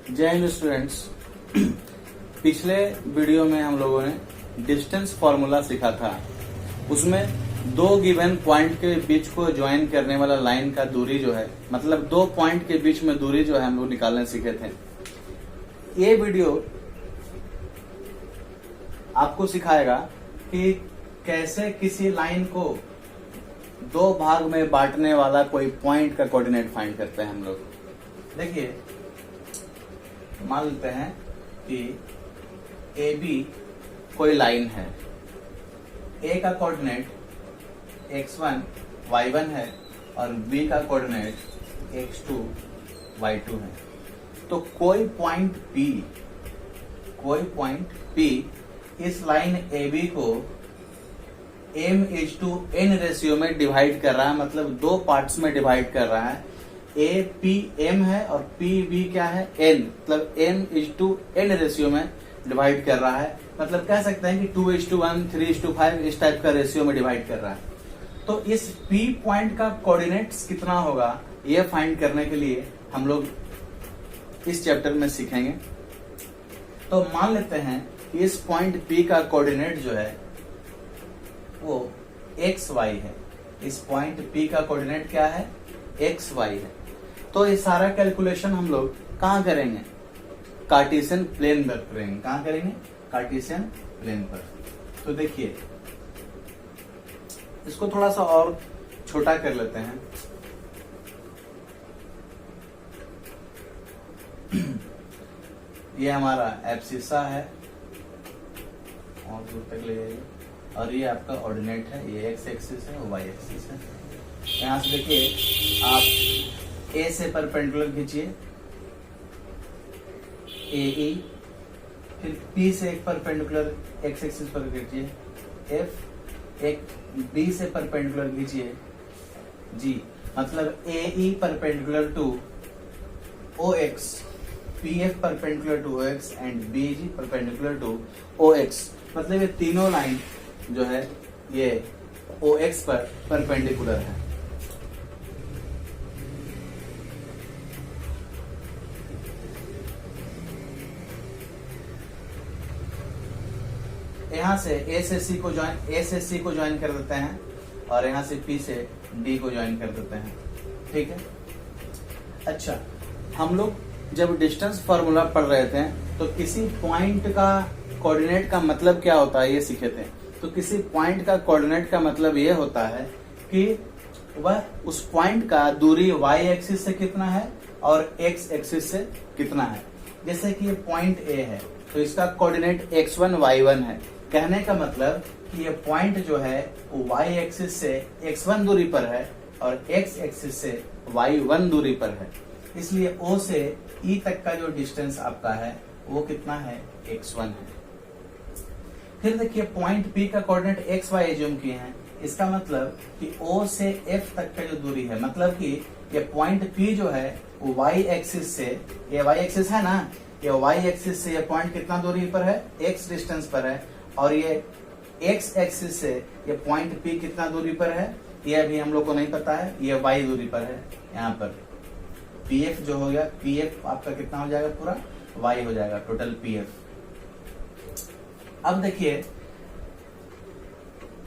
जय हिंद स्टूडेंट्स। पिछले वीडियो में हम लोगों ने डिस्टेंस फॉर्मूला सीखा था। उसमें दो गिवन पॉइंट के बीच को ज्वाइन करने वाला लाइन का दूरी जो है, मतलब दो पॉइंट के बीच में दूरी जो है हम लोग निकालने सीखे थे। ये वीडियो आपको सिखाएगा कि कैसे किसी लाइन को दो भाग में बांटने वाला कोई पॉइंट का कोऑर्डिनेट फाइंड करते हैं हम लोग। देखिए, मान लेते हैं कि ए बी कोई लाइन है। ए का कोऑर्डिनेट x1 y1 है और बी का कोऑर्डिनेट x2 y2 है। तो कोई पॉइंट P इस लाइन AB को m/n रेशियो में डिवाइड कर रहा है, मतलब दो पार्ट्स में डिवाइड कर रहा है। A P M है और P B क्या है, N, मतलब m/n रेशियो में डिवाइड कर रहा है। मतलब कह सकते हैं कि 2:1, 3:5 इस टाइप का रेशियो में डिवाइड कर रहा है। तो इस P पॉइंट का कोऑर्डिनेट्स कितना होगा, ये फाइंड करने के लिए हम लोग इस चैप्टर में सीखेंगे। तो मान लेते हैं कि इस पॉइंट P का कोऑर्डिनेट जो है वो XY है। इस पॉइंट P का कोऑर्डिनेट क्या है, XY है। तो ये सारा कैलकुलेशन हम लोग कहाँ करेंगे, कार्टेशियन प्लेन पर करेंगे। कहाँ करेंगे, कार्टेशियन प्लेन पर। तो देखिए, इसको थोड़ा सा और छोटा कर लेते हैं। ये हमारा एब्सिसा है और दूर तक ले जाइए, और ये आपका ऑर्डिनेट है। ये एक्स एक्सिस है और वाई एक्सिस है। यहां से देखिए, आप ए से परपेंडिकुलर खींचिए AE, फिर P से एक परपेंडिकुलर एक्स एक्सिस पर खींचिए F, एक B से परपेंडिकुलर खींचिए G, मतलब AE perpendicular to OX, PF perpendicular to OX and BG perpendicular to OX। मतलब ये तीनों लाइन जो है ये OX पर परपेंडिकुलर है। यहाँ से A से C को ज्वाइन कर देते हैं और यहाँ से P से D को ज्वाइन कर देते हैं। ठीक है। अच्छा, हम लोग जब डिस्टेंस फॉर्मूला पढ़ रहे थे तो किसी पॉइंट का कोऑर्डिनेट का मतलब क्या होता है ये सीखे थे। तो किसी पॉइंट का कोऑर्डिनेट का मतलब ये होता है कि वह उस पॉइंट का दूरी y एक्सिस से कितना है और x एक्सिस से कितना है। जैसे कि ये पॉइंट A है तो इसका कोऑर्डिनेट x1 y1 है। कहने का मतलब कि ये पॉइंट जो है वो y एक्सिस से x1 दूरी पर है और x एक्सिस से y1 दूरी पर है। इसलिए O से E तक का जो डिस्टेंस आपका है वो कितना है, x1 है। फिर देखिए, पॉइंट P का कोऑर्डिनेट xy एज्यूम किए हैं। इसका मतलब कि O से F तक का जो दूरी है, मतलब कि ये पॉइंट P जो है वो y एक्सिस से, ये y एक्सिस है ना, ये y एक्सिस से ये पॉइंट कितना दूरी पर है, x डिस्टेंस पर है, और ये x एक्सिस से ये पॉइंट P कितना दूरी पर है ये अभी हम लोग को नहीं पता है, ये y दूरी पर है। यहाँ पर PF जो हो गया, PF आपका कितना हो जाएगा, पूरा y हो जाएगा, टोटल PF। अब देखिए,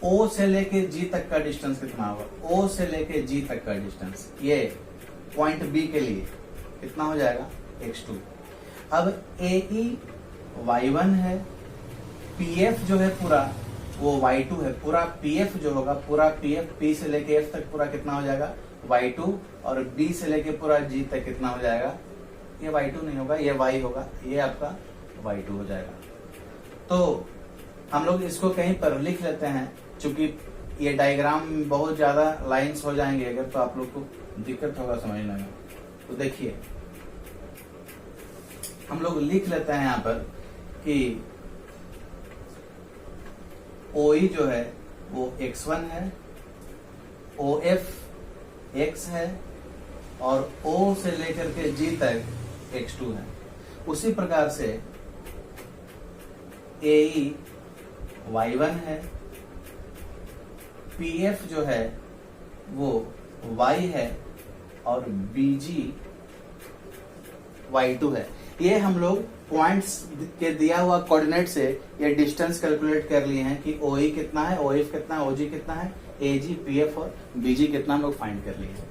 O से लेके G तक का डिस्टेंस कितना होगा, O से लेके G तक का डिस्टेंस ये पॉइंट B के लिए कितना हो जाएगा, x2। अब AE y1 है, PF जो है पूरा वो y2 है। पूरा PF जो होगा, पूरा PF P से लेके F तक पूरा कितना हो जाएगा, y2, और B से लेके पूरा G तक कितना हो जाएगा, ये y2 नहीं होगा, ये y होगा, ये आपका y2 हो जाएगा। तो हम लोग इसको कहीं पर लिख लेते हैं, क्योंकि ये डायग्राम में बहुत ज्यादा लाइंस हो जाएंगे अगर, तो आप लोग को दिक्कत होगा समझने में। तो देखिए, हम लोग लिख लेते हैं यहाँ पर कि OE जो है वो x1 है, OF x है और O से लेकर के G तक x2 है। उसी प्रकार से AE y1 है, PF जो है वो y है और BG y2 है। ये हम लोग पॉइंट्स के दिया हुआ कोऑर्डिनेट से ये डिस्टेंस कैलकुलेट कर लिए हैं कि OE कितना है, OF कितना है, OG कितना है, AG, PF और BG कितना हम लोग फाइंड कर लिए हैं।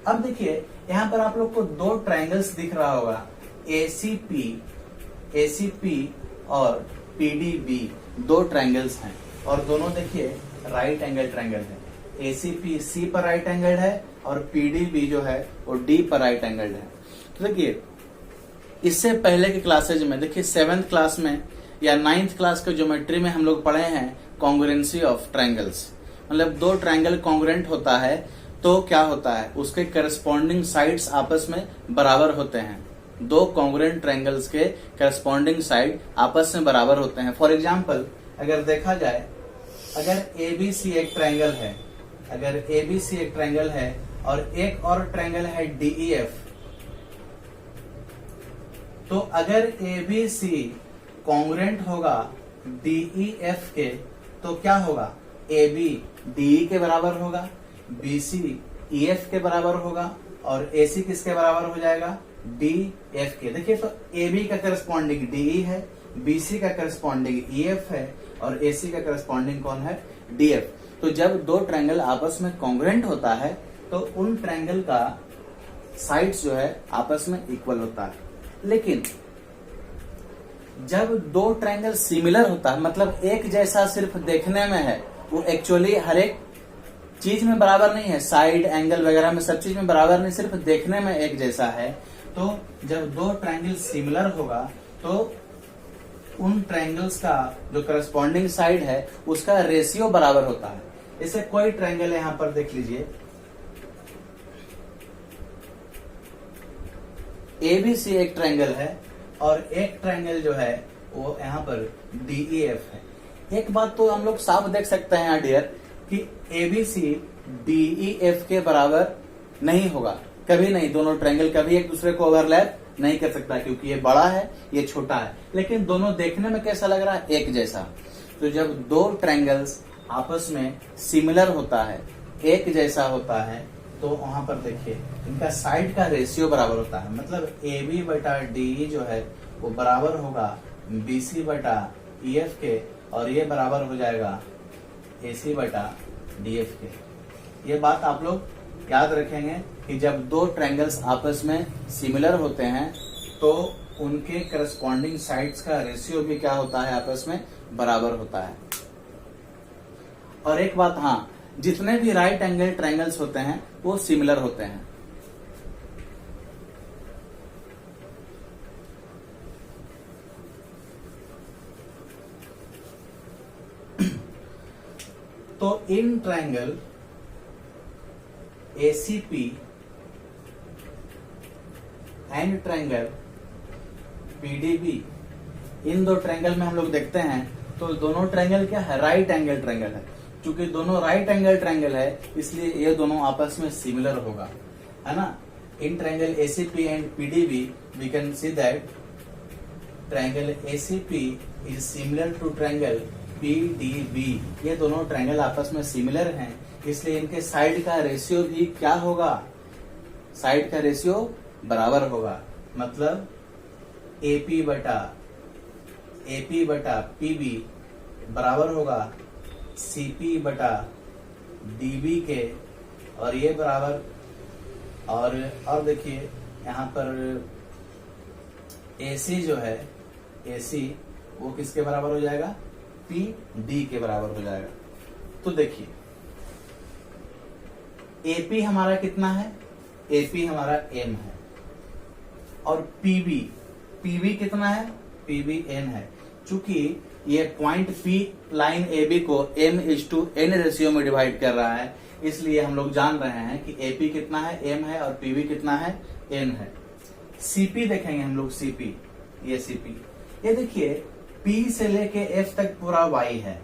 अब देखिए यहाँ पर आप लोग को दो ट्रायंगल्स दिख रहा होगा, ACP और PDB, दो ट्रायंगल्स हैं और दोनों देखिए राइट एंगल ट्रायंगल है। ACP C पर राइट एंगल है और PDB जो है वो D पर राइट एंगल है। तो देखिए इससे पहले के क्लासेज में देखिए 7th क्लास में या 9th क्लास के ज्योमेट्री में हम लोग पढ़े हैं कॉन्ग्रुएंसी ऑफ ट्रायंगल्स, मतलब दो ट्रायंगल कॉन्ग्रुएंट होता है तो क्या होता है, उसके करस्पॉन्डिंग साइड्स आपस में बराबर होते हैं। दो कॉन्ग्रुएंट ट्रायंगल्स के करस्पॉन्डिंग साइड आपस में बराबर होते हैं। फॉर एग्जाम्पल अगर देखा जाए, अगर ABC एक ट्रायंगल है, अगर ABC एक ट्रायंगल है और एक और ट्रायंगल है DEF, तो अगर ABC कॉन्ग्रुएंट होगा DEF के तो क्या होगा, AB DE के बराबर होगा, BC EF के बराबर होगा और AC किसके बराबर हो जाएगा, DF के। देखिए तो AB का करस्पॉन्डिंग DE है, BC का करस्पॉन्डिंग EF है और AC का करस्पॉन्डिंग कौन है, DF। तो जब दो ट्रायंगल आपस में कॉन्ग्रुएंट होता है तो उन ट्रायंगल का साइड्स जो है आपस में इक्वल होता है। लेकिन जब दो ट्रायंगल सिमिलर होता है, मतलब एक जैसा सिर्फ देखने में है, वो एक्चुअली हर एक चीज में बराबर नहीं है, साइड एंगल वगैरह में सब चीज में बराबर नहीं, सिर्फ देखने में एक जैसा है। तो जब दो ट्रायंगल सिमिलर होगा तो उन ट्रायंगल्स का जो करस्पॉन्डिंग साइड है उसका रेशियो बराबर होता है। इसे कोई ट्रायंगल यहां पर देख लीजिए, ABC एक ट्रायंगल है और एक ट्रायंगल जो है वो यहाँ पर DEF है। एक बात तो हम लोग साफ देख सकते हैं डियर कि ABC DEF के बराबर नहीं होगा, कभी नहीं। दोनों ट्रायंगल कभी एक दूसरे को ओवरलैप नहीं कर सकता क्योंकि ये बड़ा है ये छोटा है, लेकिन दोनों देखने में कैसा लग रहा है, एक जैसा। तो जब दो ट्रायंगल्स आपस में सिमिलर होता है, एक जैसा होता है, तो वहां पर देखिए इनका साइड का रेशियो बराबर होता है। मतलब AB बटा DE जो है वो बराबर होगा BC बटा EF के और ये बराबर हो जाएगा AC बटा DF के। ये बात आप लोग याद रखेंगे कि जब दो ट्रायंगल्स आपस में सिमिलर होते हैं तो उनके करस्पॉन्डिंग साइड्स का रेशियो भी क्या होता है, आपस में बराबर होता है। और एक बात, हाँ, जितने भी राइट एंगल ट्रायंगल्स होते हैं वो सिमिलर होते हैं। तो इन triangle ACP and triangle PDB, इन दो ट्रायंगल में हम लोग देखते हैं तो दोनों ट्रायंगल क्या है, राइट एंगल ट्रायंगल है। चूंकि दोनों राइट एंगल ट्रायंगल है इसलिए ये दोनों आपस में सिमिलर होगा, है ना। In triangle ACP and PDB we can see that triangle ACP is similar to triangle PDB। ये दोनों ट्रायंगल आपस में सिमिलर हैं इसलिए इनके साइड का रेशियो भी क्या होगा, साइड का रेशियो बराबर होगा। मतलब AP बटा PB बराबर होगा CP बटा DB के और ये बराबर, और देखिए यहाँ पर AC जो है, AC वो किसके बराबर हो जाएगा, PD के बराबर हो जाएगा। तो देखिए AP हमारा कितना है, AP हमारा M है और PB कितना है, PB N है। चूंकि ये पॉइंट P लाइन AB को M/N रेशियो में डिवाइड कर रहा है इसलिए हम लोग जान रहे हैं कि AP कितना है, M है और PB कितना है, N है। CP देखेंगे हम लोग, ये CP, ये देखिए P से लेके F तक पूरा Y है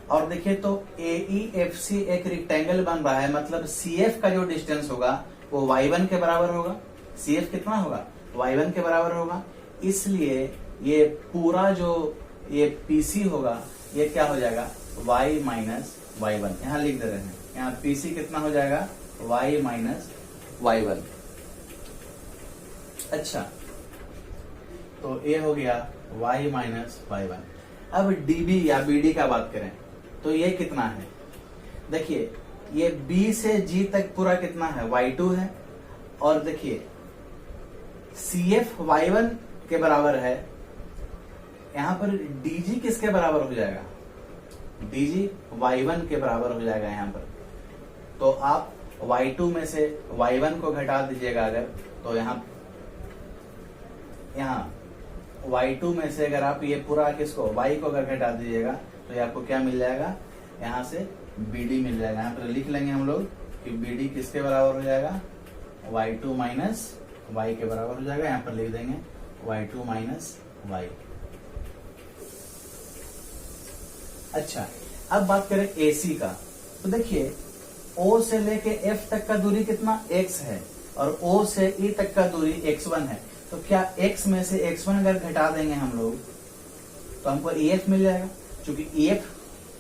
और देखिए तो AEFC एक रेक्टेंगल बन रहा है, मतलब CF का जो डिस्टेंस होगा वो Y1 के बराबर होगा। CF कितना होगा, Y1 के बराबर होगा। इसलिए ये पूरा जो ये PC होगा ये क्या हो जाएगा, Y माइनस Y1। यहाँ लिख दे रहे हैं, यहाँ PC कितना हो जाएगा, Y माइनस Y1। अच्छा, तो ये हो गया y माइनस y1। अब db या bd का बात करें तो ये कितना है, देखिए ये b से g तक पूरा कितना है, y2 है। और देखिए cf y1 के बराबर है, यहां पर dg किसके बराबर हो जाएगा, dg y1 के बराबर हो जाएगा यहां पर। तो आप y2 में से y1 को घटा दीजिएगा अगर, तो यहाँ y2 में से अगर आप ये पूरा किसको y को अगर घटा दीजिएगा तो ये आपको क्या मिल जाएगा, यहाँ से bd मिल जाएगा। यहाँ पर लिख लेंगे हम लोग कि bd किसके बराबर हो जाएगा, y2 माइनस y के बराबर हो जाएगा। यहाँ पर लिख देंगे y2 माइनस y। अच्छा, अब बात करें AC का, तो देखिए O से लेके F तक का दूरी कितना x है और O से E तक का दूरी x1 है। तो क्या x में से x1 अगर घटा देंगे हम लोग तो हमको EF मिल जाएगा। चूंकि EF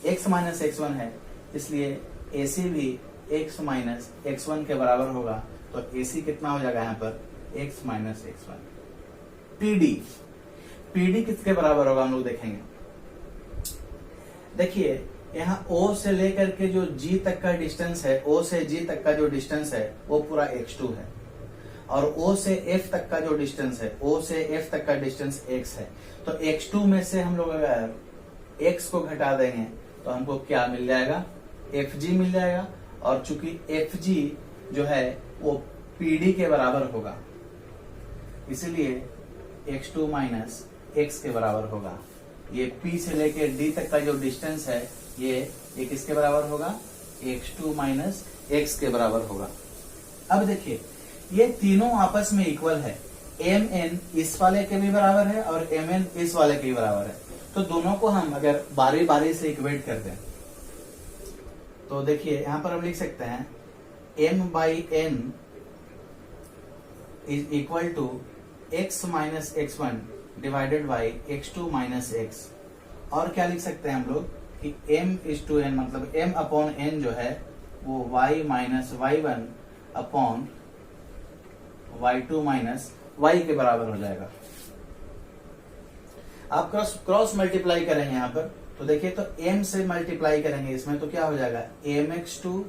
x माइनस x1 है, इसलिए AC भी x माइनस x1 के बराबर होगा। तो AC कितना हो जाएगा यहाँ पर, x माइनस x1। PD किसके बराबर होगा हम लोग देखेंगे। देखिए यहाँ O से लेकर के जो G तक का डिस्टेंस है, O से G तक का जो डिस्टेंस है वो पूरा x2 है। और O से F तक का जो डिस्टेंस है, O से F तक का डिस्टेंस x है। तो x2 में से हम लोग अगर x को घटा देंगे तो हमको क्या मिल जाएगा, FG मिल जाएगा। और चूंकि FG जो है वो PD के बराबर होगा, इसलिए x2 माइनस x के बराबर होगा। ये P से लेके D तक का जो डिस्टेंस है ये किसके बराबर होगा, x2 माइनस x के बराबर होगा। अब देखिए ये तीनों आपस में इक्वल है, mn इस वाले के भी बराबर है और mn इस वाले के भी बराबर है। तो दोनों को हम अगर बारी बारी से इक्वेट कर दें तो देखिए यहां पर हम लिख सकते हैं m by n is equal to x minus x1 divided by x2 minus x। और क्या लिख सकते हैं हम लोग कि m इज टू n, मतलब m अपॉन n जो है वो y minus y1 upon y2 minus y के बराबर हो जाएगा। आप क्रॉस मल्टीप्लाई करेंगे यहाँ पर तो देखिए, तो m से मल्टीप्लाई करेंगे इसमें तो क्या हो जाएगा, mx2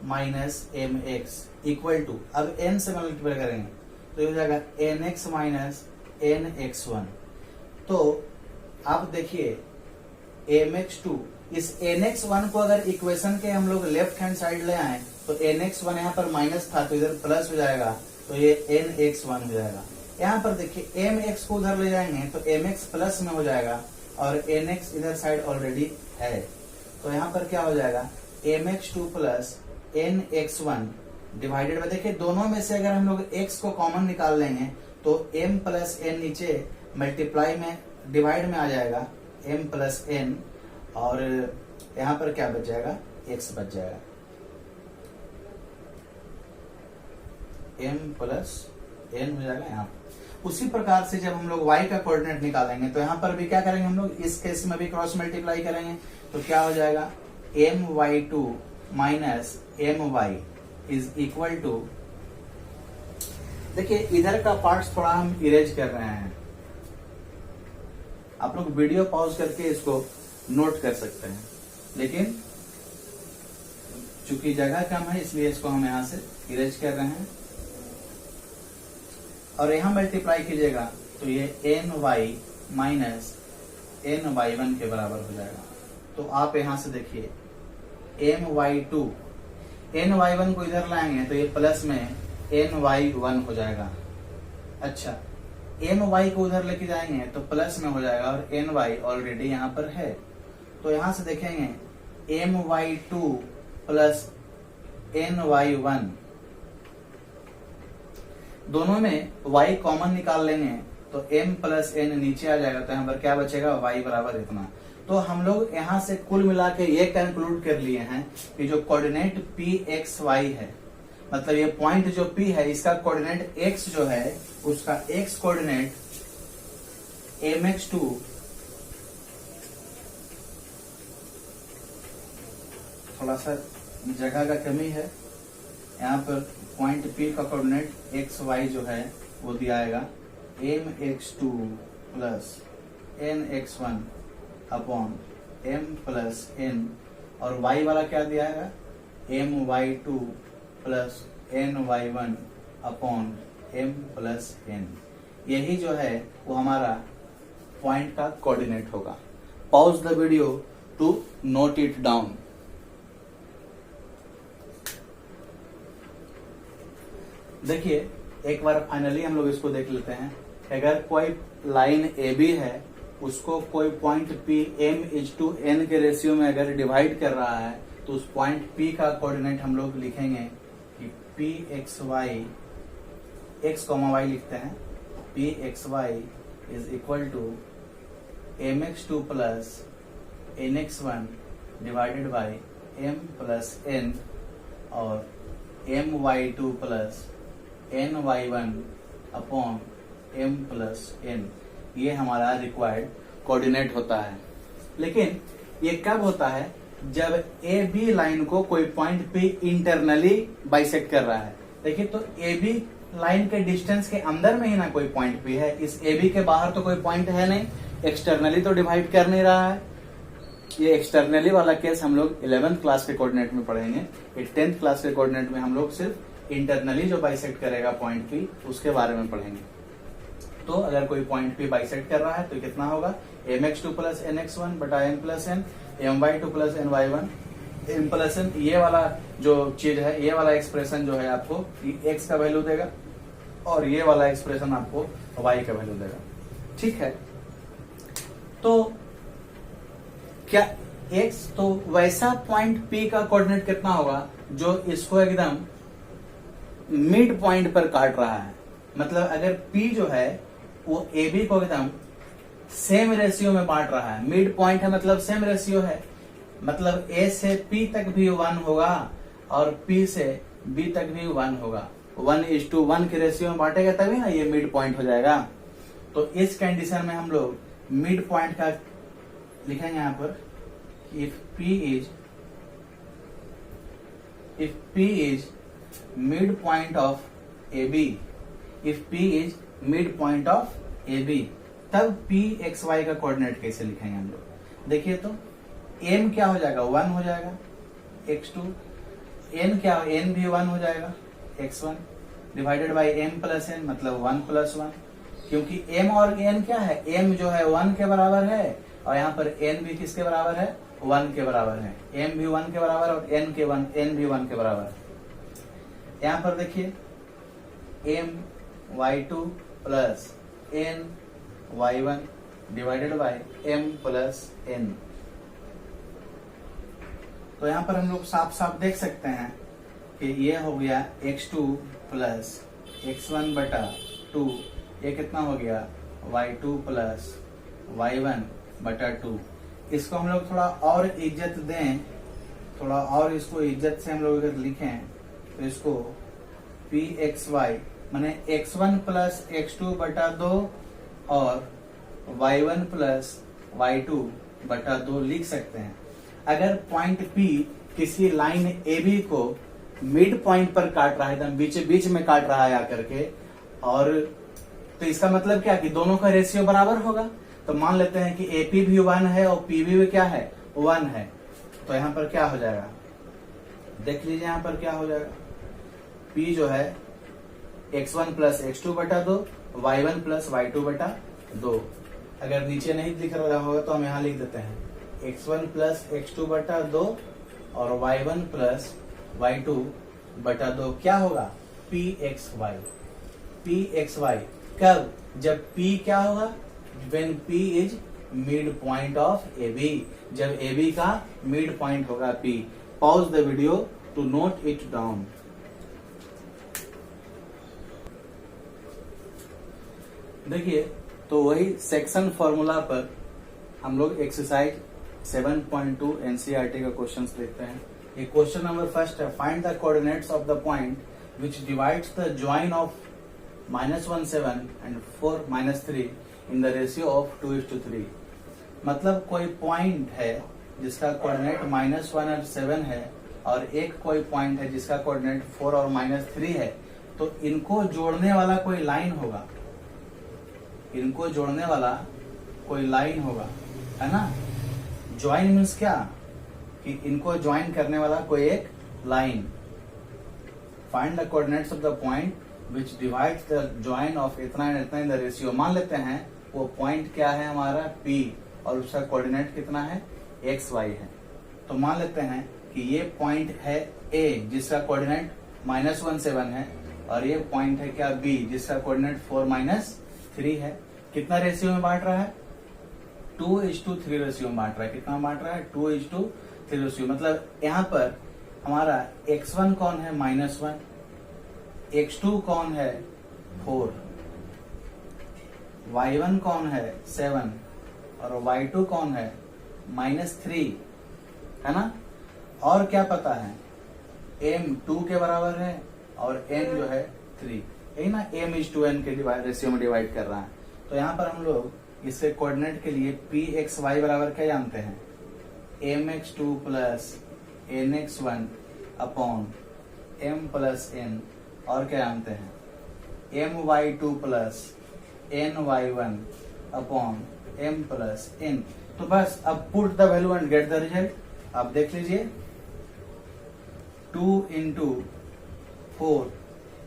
minus mx equal to, अब n से मल्टीप्लाई करेंगे तो ये हो जाएगा nx माइनस nx1। तो आप देखिए mx2, इस nx1 को अगर इक्वेशन के हम लोग लेफ्ट हैंड साइड ले आए तो nx1 यहाँ पर माइनस था तो इधर प्लस हो जाएगा, तो ये nx1 हो जाएगा। यहाँ पर देखिए mx को उधर ले जाएंगे तो mx प्लस में हो जाएगा और nx इधर साइड ऑलरेडी है, तो यहाँ पर क्या हो जाएगा, mx2 plus nx1 divided by, देखिए दोनों में से अगर हम लोग x को कॉमन निकाल लेंगे तो m प्लस n नीचे मल्टीप्लाई में डिवाइड में आ जाएगा m प्लस n, और यहाँ पर क्या बच जाएगा, x बच जाएगा, m प्लस n हो जाएगा यहाँ। उसी प्रकार से जब हम लोग y का कोऑर्डिनेट निकालेंगे तो यहाँ पर भी क्या करेंगे हम लोग, इस केस में भी क्रॉस मल्टीप्लाई करेंगे तो क्या हो जाएगा, my2 minus my is equal to, देखिए इधर का पार्ट्स थोड़ा हम इरेज कर रहे हैं, आप लोग वीडियो पॉज करके इसको नोट कर सकते हैं, लेकिन चूंकि जगह कम है इसलिए इसको हम यहां से इरेज कर रहे हैं। और यहां मल्टीप्लाई कीजिएगा तो ये ny माइनस ny1 के बराबर हो जाएगा। तो आप यहां से देखिए my2, ny1 को इधर लाएंगे तो ये प्लस में ny1 हो जाएगा। अच्छा, my को उधर लेके जाएंगे तो प्लस में हो जाएगा और ny ऑलरेडी यहाँ पर है, तो यहां से देखेंगे my2 प्लस ny1, दोनों में y कॉमन निकाल लेंगे तो m प्लस n नीचे आ जाएगा, तो यहाँ पर क्या बचेगा, y बराबर इतना। तो हम लोग यहाँ से कुल मिला के ये कंक्लूड कर लिए हैं कि जो कोऑर्डिनेट pxy है, मतलब ये पॉइंट जो P है इसका कोऑर्डिनेट x जो है उसका x कोऑर्डिनेट mx2 थोड़ा सा जगह का कमी है, यहाँ पर पॉइंट P का कोऑर्डिनेट xy जो है वो दिया आएगा mx2 plus nx1 upon m plus n, और y वाला क्या दिया है, my2 plus ny1 upon m plus n। यही जो है वो हमारा पॉइंट का कोऑर्डिनेट होगा। Pause the video to note it down. देखिए एक बार फाइनली हम लोग इसको देख लेते हैं। अगर कोई लाइन ए बी है, उसको कोई पॉइंट P m/n के रेशियो में अगर डिवाइड कर रहा है, तो उस पॉइंट P का कोऑर्डिनेट हम लोग लिखेंगे कि Pxy, x, y लिखते हैं, Pxy is equal to mx2 plus nx1 divided by m plus n, और my2 plus ny1 upon m plus n। ये हमारा रिक्वायर्ड कोऑर्डिनेट होता है। लेकिन ये कब होता है, जब ए बी लाइन को कोई पॉइंट पे इंटरनली बाइसेक्ट कर रहा है। देखिए तो ए बी लाइन के डिस्टेंस के अंदर में ही ना कोई पॉइंट पी है, इस ए बी के बाहर तो कोई पॉइंट है नहीं, एक्सटर्नली तो डिवाइड कर नहीं रहा है। ये एक्सटर्नली वाला केस हम लोग 11th क्लास के कोऑर्डिनेट में पढ़ेंगे। ये 10th क्लास के कोऑर्डिनेट में हम लोग सिर्फ इंटरनली जो बाइसेक्ट करेगा पॉइंट पी, उसके बारे में पढ़ेंगे। तो अगर कोई पॉइंट पी बाइसेक्ट कर रहा है तो कितना होगा, mx2 प्लस nx1 बटा m plus n, my2 plus ny1 m plus n। ये वाला जो चीज है, ये वाला एक्सप्रेशन जो है आपको x का वैल्यू देगा, और ये वाला एक्सप्रेशन आपको y का वैल्यू देगा। ठीक है, तो क्या x, तो वैसा पॉइंट p का कोऑर्डिनेट कितना होगा जो इसको एकदम मिड पॉइंट पर काट रहा है। मतलब अगर p जो है वो ए बी को एकदम सेम रेशियो में बांट रहा है, मिड पॉइंट है मतलब सेम रेशियो है, मतलब ए से पी तक भी 1 होगा और पी से बी तक भी 1 होगा, 1:1 के रेशियो में बांटेगा तभी ना ये मिड पॉइंट हो जाएगा। तो इस कंडीशन में हम लोग मिड पॉइंट का लिखेंगे यहाँ पर, if P is mid point of AB, if P is mid point of A B, तब Pxy का कोऑर्डिनेट कैसे लिखेंगे हम लोग। देखिए तो m क्या हो जाएगा, 1 हो जाएगा, x2, n क्या, n भी 1 हो जाएगा, x1 divided by m plus n, मतलब 1 प्लस 1, क्योंकि m और n क्या है, m जो है 1 के बराबर है, और यहाँ पर n भी किसके बराबर है, 1 के बराबर है। m भी 1 के बराबर और n भी 1 के बराबर है। यहाँ पर देखिए my2 plus ny1 divided by m plus n। तो यहां पर हम लोग साफ साफ देख सकते हैं कि ये हो गया x2 प्लस x1 बटा 2, ये कितना हो गया y2 प्लस y1 बटा 2। इसको हम लोग थोड़ा और इज्जत दें, थोड़ा और इसको इज्जत से हम लोग अगर लिखें तो इसको Pxy माने x1 प्लस x2 बटा 2 और y1 प्लस y2 बटा 2 लिख सकते हैं। अगर पॉइंट P किसी लाइन AB को मिड पॉइंट पर काट रहा है, एकदम बीच में काट रहा है आकर के, और तो इसका मतलब क्या कि दोनों का रेशियो बराबर होगा। तो मान लेते हैं कि AP भी 1 है और PB भी क्या है, 1 है। तो यहाँ पर क्या हो जाएगा, देख लीजिए यहाँ पर क्या हो जाएगा, P जो है x1 प्लस x2 बटा 2, y1 प्लस y2 बटा 2। अगर नीचे नहीं लिख रहा होगा तो हम यहाँ लिख देते हैं x1 प्लस x2 बटा 2 और y1 प्लस y2 बटा 2 क्या होगा, Pxy। कब, जब P क्या होगा, when P is mid point of AB, जब AB का मिड पॉइंट होगा P। Pause the video to note it down. देखिए तो वही सेक्शन फॉर्मूला पर हम लोग एक्सरसाइज 7.2 एनसीईआरटी का क्वेश्चन देखते हैं। ये क्वेश्चन नंबर फर्स्ट है, find the coordinates of the point which divides the join of -17 and 4-3 in the ratio of 2:3। मतलब कोई पॉइंट है जिसका कोऑर्डिनेट -1 और 7 है, और एक कोई पॉइंट है जिसका कोऑर्डिनेट 4 और -3 है, तो इनको जोड़ने वाला कोई लाइन होगा। इनको जोड़ने वाला कोई लाइन होगा, है ना। ज्वाइन मीन्स क्या, कि इनको ज्वाइन करने वाला कोई एक line. Find the coordinates of the point which divides the join of इतना एंड इतना इन द रेशियो। मान लेते हैं वो पॉइंट क्या है हमारा P और उसका कोऑर्डिनेट कितना है XY है। तो मान लेते हैं कि ये पॉइंट है A जिसका कोऑर्डिनेट -1 है, और ये पॉइंट है क्या B जिसका कोऑर्डिनेट 4-3 है। कितना रेशियो में बांट रहा है, 2:3 रेशियो में बांट रहा है। कितना बांट रहा है, 2:3 रेशियो। मतलब यहाँ पर हमारा x1 कौन है -1, x2 कौन है 4, y1 कौन है 7 और y2 कौन है -3, है ना। और क्या पता है, m 2 के बराबर है और n जो है 3, यही ना, m/n के रेशियो में डिवाइड कर रहा है। तो यहाँ पर हम लोग इसके कोऑर्डिनेट के लिए pxy बराबर क्या जानते हैं, mx2 plus nx1 upon m plus n, और क्या जानते हैं my2 plus ny1 upon m plus n। तो बस अब put the value and get the result. आप देख लीजिए 2 × 4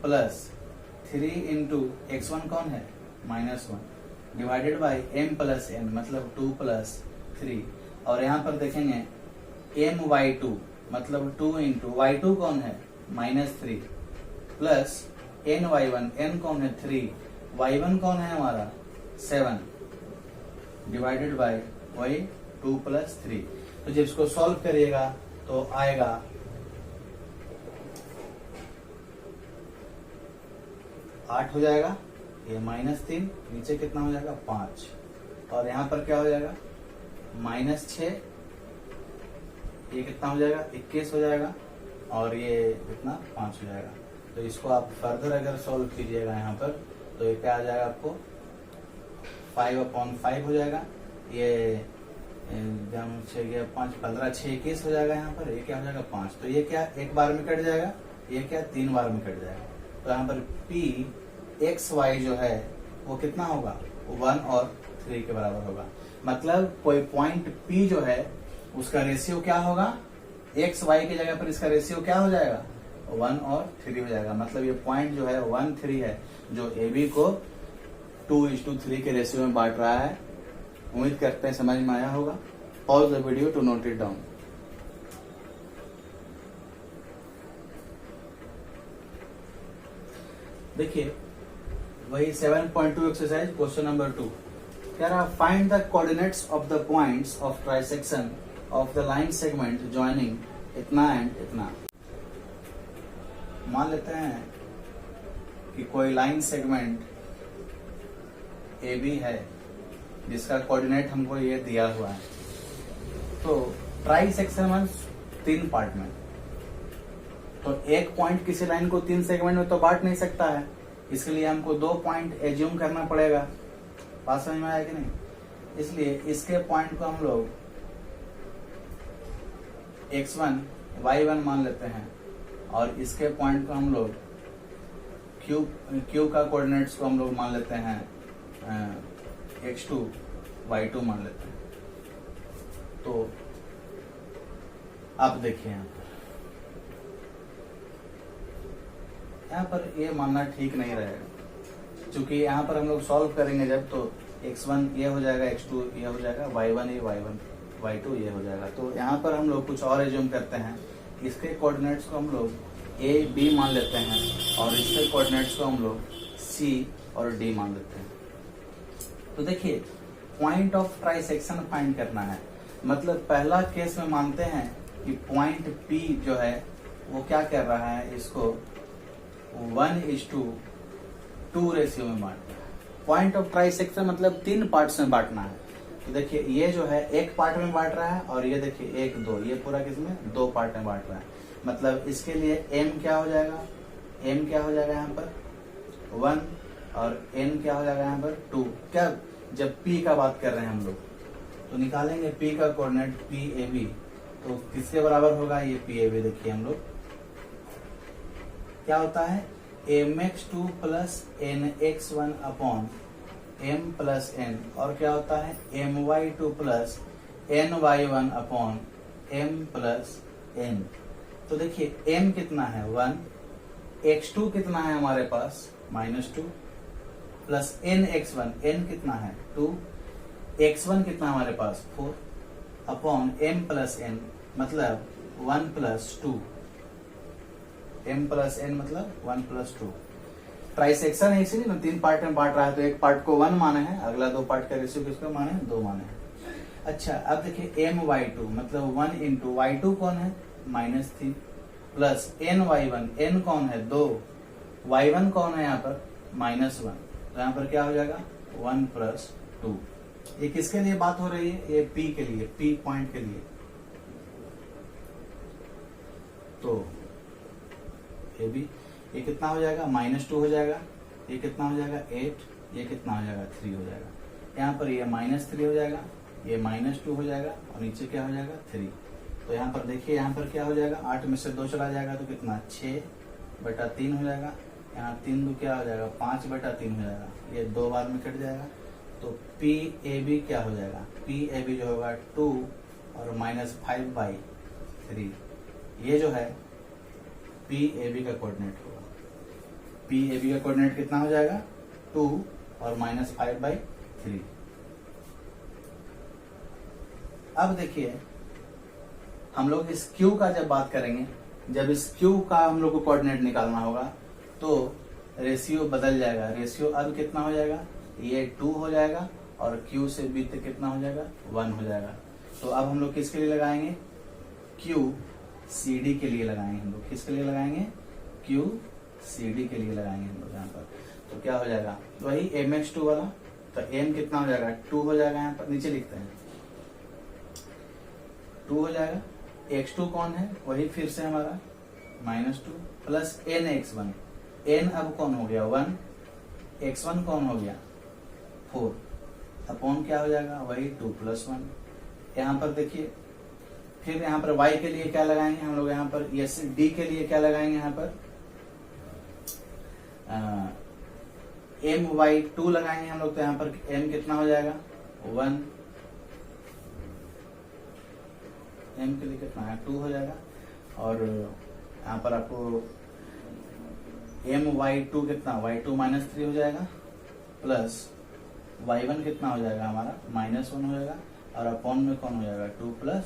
प्लस 3 × x1 कौन है -1 divided by m plus n, मतलब 2 प्लस 3। और यहाँ पर देखेंगे my2 मतलब 2 × y2 कौन है -3 प्लस ny1, n कौन है 3, y1 कौन है हमारा 7 डिवाइडेड बाई वही 2 प्लस 3। तो जब इसको सॉल्व करिएगा तो आएगा 8 हो जाएगा, ये -3, नीचे कितना हो जाएगा 5, और यहाँ पर क्या हो जाएगा -6, ये कितना हो जाएगा 21 हो जाएगा, और ये कितना 5 हो जाएगा। तो इसको आप फर्दर अगर सॉल्व कीजिएगा यहाँ पर तो ये क्या आ जाएगा आपको 5/5 हो जाएगा। ये 5 15 6 21 हो जाएगा। यहाँ पर ये क्या हो जाएगा 5, तो ये क्या एक बार में कट जाएगा, ये क्या 3 बार में कट जाएगा। तो यहाँ पर pxy जो है वो कितना होगा, 1 और 3 के बराबर होगा। मतलब कोई पॉइंट P जो है उसका रेशियो क्या होगा, xy की जगह पर इसका रेशियो क्या हो जाएगा 1 और 3 हो जाएगा। मतलब ये पॉइंट जो है 1-3 है जो AB को 2:3 के रेशियो में बांट रहा है। उम्मीद करते हैं समझ में आया होगा। Pause the video to note it down. देखिए वही 7.2 एक्सरसाइज क्वेश्चन नंबर 2 कह रहा, find the coordinates of the points of trisection of the line segment joining इतना एंड इतना। मान लेते हैं कि कोई लाइन सेगमेंट AB है जिसका कोऑर्डिनेट हमको ये दिया हुआ है। तो ट्राई सेक्शन में 3 पार्ट में, तो एक पॉइंट किसी लाइन को 3 सेगमेंट में तो बांट नहीं सकता है, इसके लिए हमको 2 पॉइंट एज्यूम करना पड़ेगा। बात समझ में आया कि नहीं। इसलिए इसके पॉइंट को हम लोग x1 y1 मान लेते हैं, और इसके पॉइंट को हम लोग q का कोऑर्डिनेट्स को हम लोग मान लेते हैं x2 y2 मान लेते हैं। तो आप देखिए यहाँ पर ये मानना ठीक नहीं रहेगा, क्योंकि यहाँ पर हम लोग सॉल्व करेंगे जब, तो x1 ये हो जाएगा, x2 ये हो जाएगा, y1 ये y2 ये हो जाएगा। तो यहाँ पर हम लोग कुछ और एज्यूम करते हैं, इसके कोऑर्डिनेट्स को हम लोग a b मान लेते हैं, और इसके कोऑर्डिनेट्स को हम लोग c और d मान लेते हैं। तो देखिए पॉइंट ऑफ ट्राइसेक्शन फाइंड करना है। मतलब पहला केस में मानते हैं कि पॉइंट P जो है वो क्या कर रहा है, इसको 1:2 रेशियो में बांट रहा है। पॉइंट ऑफ ट्राइसेक्शन मतलब 3 पार्ट्स में बांटना है। तो देखिए ये जो है एक पार्ट में बांट रहा है, और ये देखिए 1 2, ये पूरा किसमें 2 पार्ट में बांट रहा है। मतलब इसके लिए m क्या हो जाएगा, m क्या हो जाएगा यहाँ पर 1, और n क्या हो जाएगा यहाँ पर 2। क्या जब P का बात कर रहे हैं हम लोग, तो निकालेंगे P का कोऑर्डिनेट PAB, तो किसके बराबर होगा ये PAB। देखिए हम लोग क्या होता है mx2 plus nx1 upon m plus n, और क्या होता है my2 plus ny1 upon m plus n। तो देखिए m कितना है 1, x2 कितना है हमारे पास -2 प्लस nx1, n कितना है 2, x1 कितना हमारे पास 4 अपॉन m प्लस n मतलब 1 प्लस 2, m प्लस n मतलब 1 प्लस 2। ट्राइसेक्शन है इसीलिए ना 3 पार्ट में बांट रहा है, तो एक पार्ट को 1 माने हैं, अगला 2 पार्ट का रेशियो किसको माने हैं 2 माने हैं। अच्छा अब देखिए my2 मतलब 1 इंटू y2 कौन है -3 प्लस ny1, n कौन है 2, y1 कौन है यहाँ पर -1, तो यहाँ पर क्या हो जाएगा 1 प्लस 2। ये किसके लिए बात हो रही है, ये p के लिए, p पॉइंट के लिए। तो ये भी ये कितना हो जाएगा -2 हो जाएगा, ये कितना हो जाएगा 8, ये कितना हो जाएगा 3 हो जाएगा। यहाँ पर ये -3 हो जाएगा, ये -2 हो जाएगा और नीचे क्या हो जाएगा 3। तो यहाँ पर देखिए यहाँ पर क्या हो जाएगा 8 में से 2 चला जाएगा तो कितना 6/3 हो जाएगा। यहाँ 3 2 क्या हो जाएगा 5/3 हो जाएगा, ये 2 बार में कट जाएगा। तो PAB क्या हो जाएगा, PAB जो होगा 2 और -5/3, ये जो है PAB का कोऑर्डिनेट होगा। PAB का कोऑर्डिनेट कितना हो जाएगा 2 और -5/3। अब देखिए हम लोग इस Q का जब बात करेंगे, जब इस Q का हम लोग को कोऑर्डिनेट निकालना होगा तो रेशियो बदल जाएगा। रेशियो अब कितना हो जाएगा, ये 2 हो जाएगा और Q से B तक कितना हो जाएगा 1 हो जाएगा। तो अब हम लोग किसके लिए लगाएंगे, QCD के लिए लगाएंगे हम लोग। किसके लिए लगाएंगे, QCD के लिए लगाएंगे हम लोग यहाँ पर। तो क्या हो जाएगा वही mx2 वाला, तो m कितना हो जाएगा 2 हो जाएगा, यहाँ पर नीचे लिखते हैं 2 हो जाएगा। x2 कौन है, वही फिर से हमारा -2 प्लस nx1, n अब कौन हो गया 1, x1 कौन हो गया 4 अपॉन क्या हो जाएगा वही 2 + 1। यहाँ पर देखिए फिर यहाँ पर y के लिए क्या लगाएंगे हम लोग, यहाँ पर यस d के लिए क्या लगाएंगे, यहाँ पर my2 लगाएंगे हम लोग। तो यहाँ पर m कितना हो जाएगा 1, m के लिए कितना है 2 हो जाएगा। और यहाँ पर आपको my2 कितना y2 -3 हो जाएगा प्लस y1 कितना हो जाएगा हमारा -1 हो जाएगा और अपॉन में कौन हो जाएगा 2 +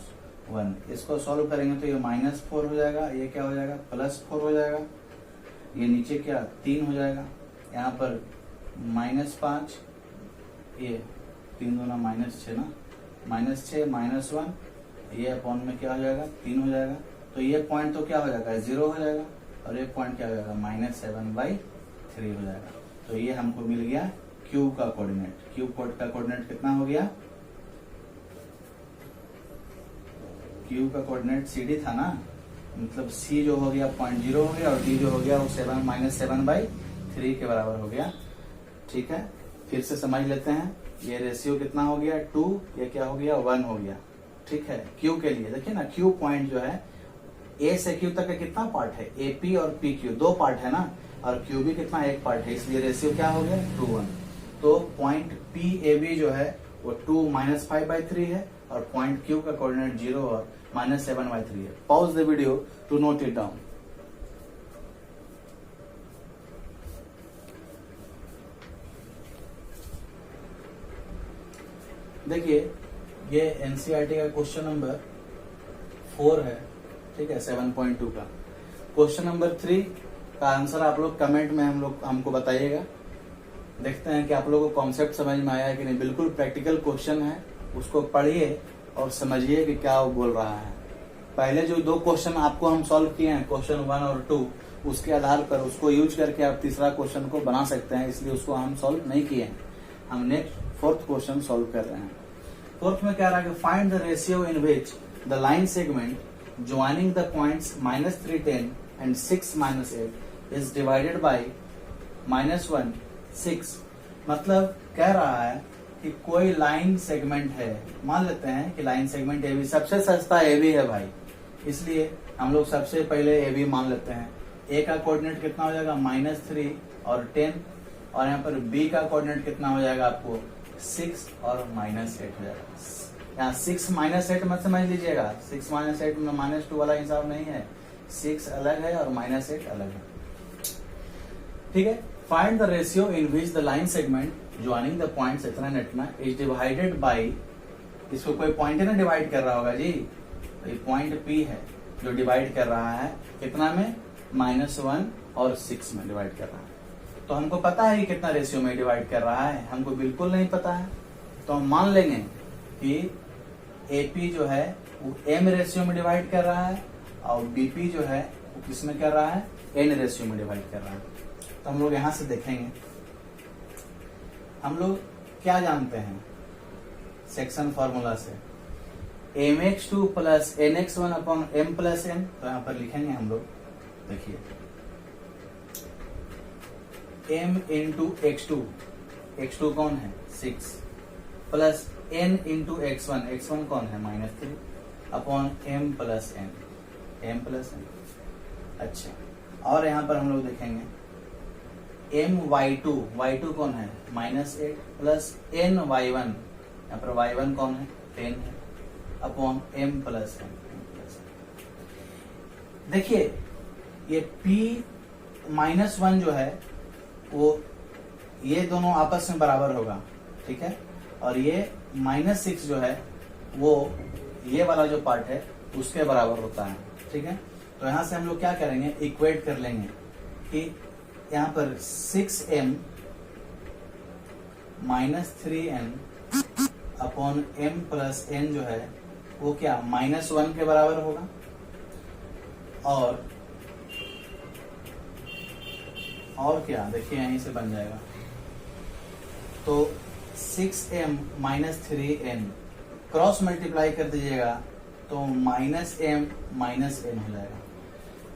1। इसको सॉल्व करेंगे तो ये -4 हो जाएगा, ये क्या हो जाएगा +4 हो जाएगा, ये नीचे क्या 3 हो जाएगा। यहाँ पर -5, ये 3 दूना -6 ना, -6 -1, ये अपॉन में क्या हो जाएगा 3 हो जाएगा। तो ये पॉइंट तो क्या हो जाएगा 0 हो जाएगा और ये पॉइंट क्या हो जाएगा -7/3 हो जाएगा। तो ये हमको मिल गया Q का कोऑर्डिनेट। Q का कोऑर्डिनेट कितना हो गया, Q का कोऑर्डिनेट CD था ना, मतलब C जो हो गया 0.0 हो गया और D जो हो गया वो -7/3 के बराबर हो गया। ठीक है, फिर से समझ लेते हैं। ये रेशियो कितना हो गया 2, ये क्या हो गया 1 हो गया। ठीक है, Q के लिए देखिए ना, Q पॉइंट जो है A से Q तक का कितना पार्ट है, AP और PQ 2 पार्ट है ना, और Q भी कितना 1 पार्ट है, इसलिए रेशियो क्या हो गया 2:1। तो पॉइंट PAB जो है वो 2 -5/3 है और पॉइंट Q का कोऑर्डिनेट 0 और -7/3 है। Pause the video to note it down. देखिए ये एनसीईआरटी का क्वेश्चन नंबर 4 है, ठीक है 7.2 का। क्वेश्चन नंबर 3 का आंसर आप लोग कमेंट में हमको बताइएगा। देखते हैं कि आप लोगों को कॉन्सेप्ट समझ में आया है कि नहीं। बिल्कुल प्रैक्टिकल क्वेश्चन है, उसको पढ़िए और समझिए कि क्या वो बोल रहा है। पहले जो 2 क्वेश्चन आपको हम सॉल्व किए हैं, क्वेश्चन 1 और 2, उसके आधार पर उसको यूज करके आप तीसरा क्वेश्चन को बना सकते हैं, इसलिए उसको हम सॉल्व नहीं किए हैं। हम नेक्स्ट 4th क्वेश्चन सॉल्व कर रहे हैं। 4th में क्या रहा है, find the ratio in which the line segment joining the points -310 and 6 -8 is divided by -1 6। मतलब कह रहा है कि कोई लाइन सेगमेंट है, मान लेते हैं कि लाइन सेगमेंट AB, सबसे सस्ता AB है भाई, इसलिए हम लोग सबसे पहले AB मान लेते हैं। A का कोऑर्डिनेट कितना हो जाएगा -3 और 10, और यहाँ पर b का कोऑर्डिनेट कितना हो जाएगा आपको 6 और -8 हो जाएगा। यहाँ 6 -8 मत समझ लीजिएगा, 6 -8 में -2 वाला हिसाब नहीं है, 6 अलग है और -8 अलग है। ठीक है, find the ratio in which the line segment joining the points इतना इतना इज डिवाइडेड बाई, इसको कोई पॉइंट ना डिवाइड कर रहा होगा जी, तो ये पॉइंट P है जो डिवाइड कर रहा है कितना में, -1 और 6 में डिवाइड कर रहा है। तो हमको पता है कि कितना रेशियो में डिवाइड कर रहा है, हमको बिल्कुल नहीं पता है, तो हम मान लेंगे कि AP जो है वो M रेशियो में डिवाइड कर रहा है और BP जो है वो किस में कर रहा है, N रेशियो में डिवाइड कर रहा है। तो हम लोग यहां से देखेंगे, हम लोग क्या जानते हैं सेक्शन फॉर्मूला से, mx2 plus nx1 upon m plus n। तो यहां पर लिखेंगे हम लोग, देखिए m इंटू x2, x2 कौन है 6, plus n into x1, x1 कौन है -3 अपॉन m प्लस n। अच्छा, और यहां पर हम लोग देखेंगे my2, y2 कौन है -8 प्लस ny1, यहाँ पर y1 कौन है 10 है अपॉन m प्लस n। देखिए ये p-1 जो है वो ये दोनों आपस में बराबर होगा, ठीक है, और ये -6 जो है वो ये वाला जो पार्ट है उसके बराबर होता है, ठीक है। तो यहां से हम लोग क्या करेंगे, इक्वेट कर लेंगे कि यहाँ पर 6m -3n upon m plus n जो है वो क्या -1 के बराबर होगा, और क्या देखिए यहीं से बन जाएगा। तो 6m -3n क्रॉस मल्टीप्लाई कर दीजिएगा तो -m -n हो जाएगा।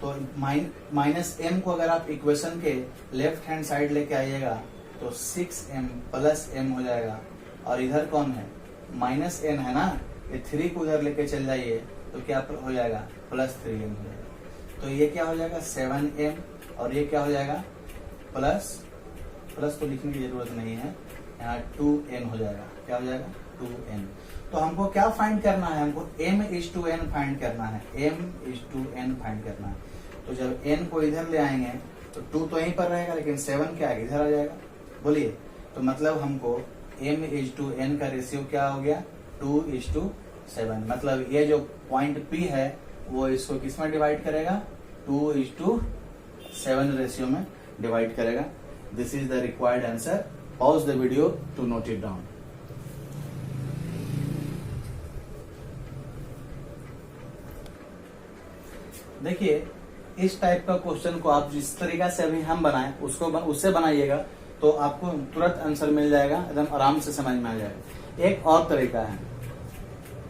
तो -m को अगर आप इक्वेशन के लेफ्ट हैंड साइड लेके आइएगा तो 6m प्लस m हो जाएगा, और इधर कौन है -n है ना, ये 3 को उधर लेके चल जाइए तो क्या हो जाएगा +3m हो जाएगा। तो ये क्या हो जाएगा 7m, और ये क्या हो जाएगा प्लस तो लिखने की जरूरत नहीं है, यहाँ 2n हो जाएगा। क्या हो जाएगा 2n। तो हमको क्या फाइंड करना है, हमको m/n फाइंड करना है, m/n फाइंड करना है। तो जब n को इधर ले आएंगे तो 2 तो यहीं पर रहेगा, लेकिन 7 क्या है इधर आ जाएगा, बोलिए। तो मतलब हमको m/n का रेशियो क्या हो गया 2:7। मतलब ये जो पॉइंट P है वो इसको किस में डिवाइड करेगा 2:7 रेशियो में डिवाइड करेगा। This is the required answer. Pause the video to note it down. देखिए इस टाइप का क्वेश्चन को आप जिस तरीका से अभी हम बनाए उससे बनाइएगा तो आपको तुरंत आंसर मिल जाएगा, एकदम आराम से समझ में आ जाएगा। एक और तरीका है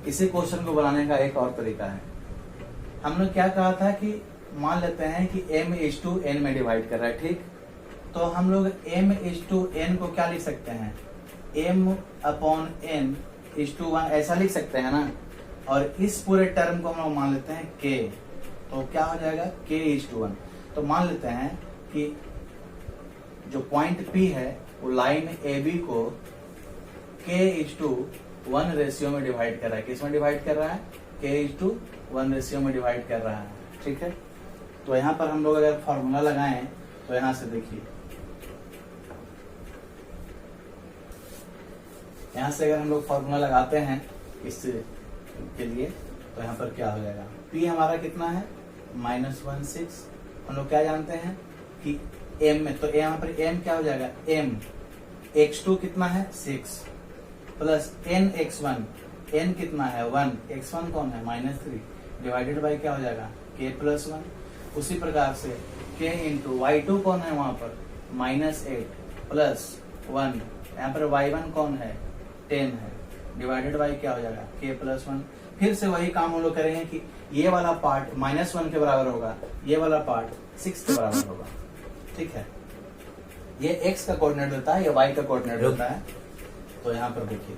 इसी क्वेश्चन को बनाने का, एक और तरीका है। हमने क्या कहा था कि मान लेते हैं कि m/n में डिवाइड कर रहा है, ठीक। तो हम लोग m/n को क्या लिख सकते हैं, m/n/1 ऐसा लिख सकते हैं ना, और इस पूरे टर्म को हम लोग मान लेते हैं k। तो क्या हो जाएगा k/1। तो मान लेते हैं कि जो पॉइंट P है वो लाइन AB को k/1 रेशियो में डिवाइड कर रहा है। किस में डिवाइड कर रहा है k/1 रेशियो में डिवाइड कर रहा है, ठीक है। तो यहाँ पर हम लोग अगर फॉर्मूला लगाएं तो यहाँ से देखिए, यहाँ से अगर हम लोग फॉर्मूला लगाते हैं इस के लिए तो यहाँ पर क्या हो जाएगा, P हमारा कितना है -16। हम लोग क्या जानते हैं कि m में, तो यहाँ पर m क्या हो जाएगा m, x2 कितना है 6 प्लस nx1, n कितना है 1, x1 कौन है -3 डिवाइडेड बाई क्या हो जाएगा k+1। उसी प्रकार से k इंटू y2 कौन है वहां पर -8 प्लस 1, यहाँ पर y1 कौन है 10 है डिवाइडेड बाई क्या हो जाएगा k+1। फिर से वही काम हम लोग करेंगे कि ये वाला पार्ट -1 के बराबर होगा, ये वाला पार्ट 6 के बराबर होगा, ठीक है। ये x का कोऑर्डिनेट होता है, ये y का कोऑर्डिनेट होता है। तो यहाँ पर देखिए,